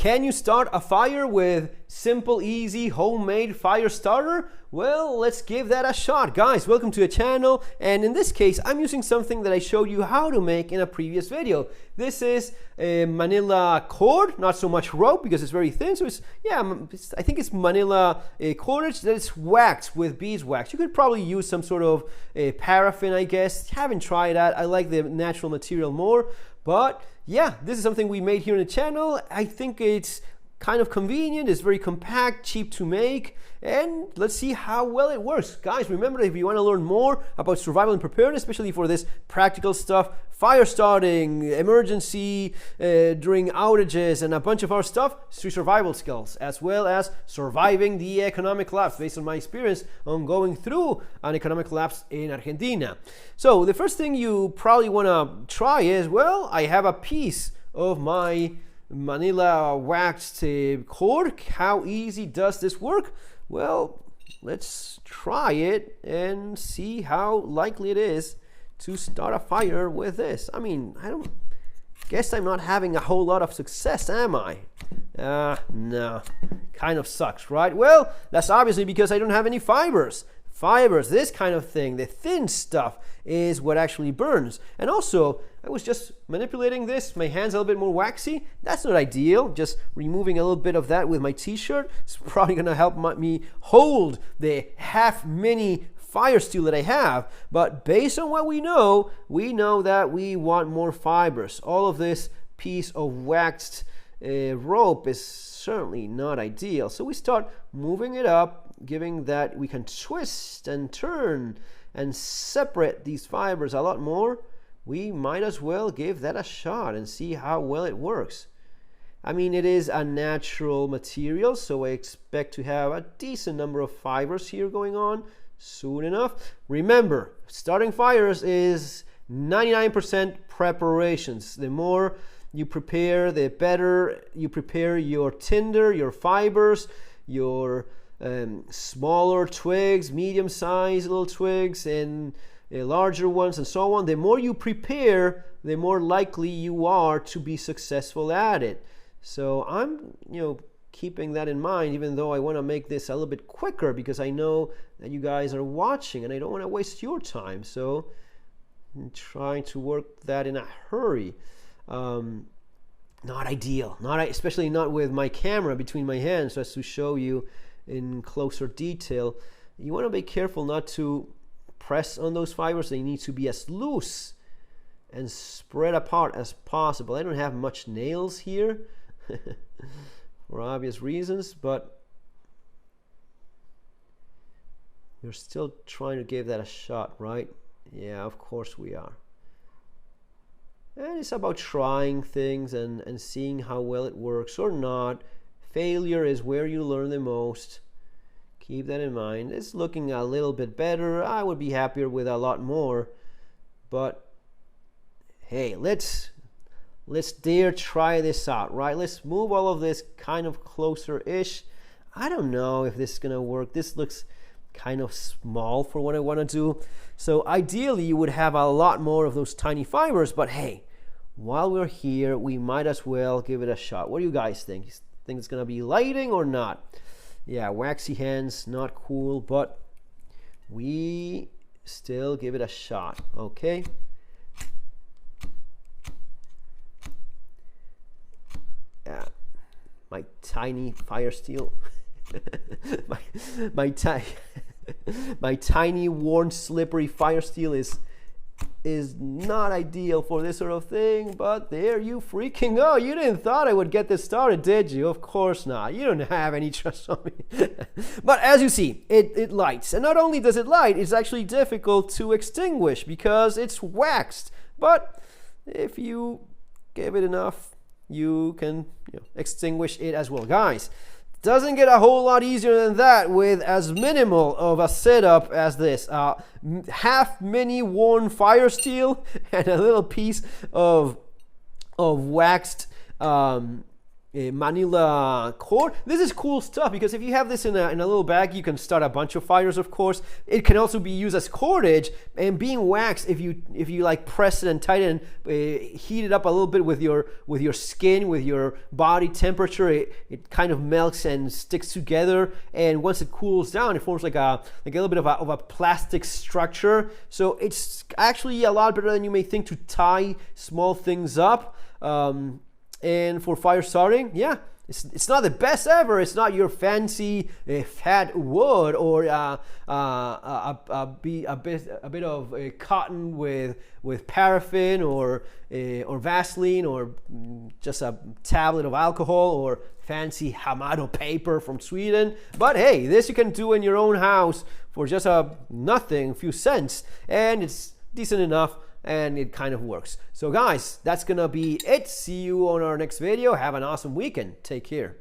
Can you start a fire with simple, easy, homemade fire starter? Well, let's give that a shot. Guys, welcome to the channel. And in this case, I'm using something that I showed you how to make in a previous video. This is a Manila cord, not so much rope because it's very thin. So I think it's Manila cordage that is waxed with beeswax. You could probably use some sort of paraffin, I guess. Haven't tried that. I like the natural material more. But yeah, this is something we made here on the channel. I think it's kind of convenient, it's very compact, cheap to make, and let's see how well it works. Guys, remember, if you want to learn more about survival and preparedness, especially for this practical stuff, fire starting, emergency during outages, and a bunch of our stuff, survival skills, as well as surviving the economic collapse, based on my experience on going through an economic collapse in Argentina. So the first thing you probably want to try is, well, I have a piece of my Manila waxed cord. How easy does this work? Well, let's try it and see how likely it is to start a fire with this. I mean, I don't guess I'm not having a whole lot of success, am I? No, kind of sucks, right? Well, that's obviously because I don't have any fibers. Fibers, this kind of thing, the thin stuff, is what actually burns. And also, I was just manipulating this, my hand's a little bit more waxy. That's not ideal. Just removing a little bit of that with my t-shirt is probably gonna help me hold the half mini fire steel that I have. But based on what we know that we want more fibers. All of this piece of waxed rope is certainly not ideal. So we start moving it up, giving that we can twist and turn and separate these fibers a lot more. We might as well give that a shot and see how well it works. I mean, it is a natural material, so I expect to have a decent number of fibers here going on soon enough. Remember, starting fires is 99% preparations. The more you prepare, the better you prepare your tinder, your fibers, your smaller twigs, medium-sized little twigs, and larger ones, and so on. The more you prepare, the more likely you are to be successful at it. So I'm, keeping that in mind, even though I want to make this a little bit quicker because I know that you guys are watching and I don't want to waste your time. So I'm trying to work that in a hurry. Not ideal, especially not with my camera between my hands, so as to show you in closer detail. You want to be careful not to press on those fibers. They need to be as loose and spread apart as possible. I don't have much nails here for obvious reasons, but we're still trying to give that a shot, right? Yeah, of course we are. And it's about trying things and seeing how well it works or not. Failure is where you learn the most. Keep that in mind. It's looking a little bit better. I would be happier with a lot more. But hey, let's dare try this out, right? Let's move all of this kind of closer-ish. I don't know if this is gonna work. This looks kind of small for what I want to do. So ideally you would have a lot more of those tiny fibers, but hey, while we're here, we might as well give it a shot. What do you guys think? Think it's gonna be lighting or not? Yeah, waxy hands, not cool, but we still give it a shot. Okay, yeah, my tiny fire steel my tiny worn slippery fire steel is not ideal for this sort of thing, but there you freaking go. You didn't thought I would get this started, did you? Of course not. You don't have any trust on me. But as you see, it lights. And not only does it light, it's actually difficult to extinguish because it's waxed. But if you give it enough, you can extinguish it as well. Guys, doesn't get a whole lot easier than that with as minimal of a setup as this. Half mini worn fire steel and a little piece of waxed Manila cord. This is cool stuff because if you have this in a little bag, you can start a bunch of fires, of course. It can also be used as cordage, and being waxed, if you like press it and tighten, heat it up a little bit with your skin, with your body temperature, it kind of melts and sticks together, and once it cools down, it forms like a little bit of a plastic structure. So it's actually a lot better than you may think to tie small things up. And for fire starting, yeah, it's not the best ever. It's not your fancy fat wood or a bit of cotton with paraffin or Vaseline or just a tablet of alcohol or fancy Hamado paper from Sweden. But hey, this you can do in your own house for just nothing, a few cents, and it's decent enough. And it kind of works. So guys, that's gonna be it. See you on our next video. Have an awesome weekend. Take care.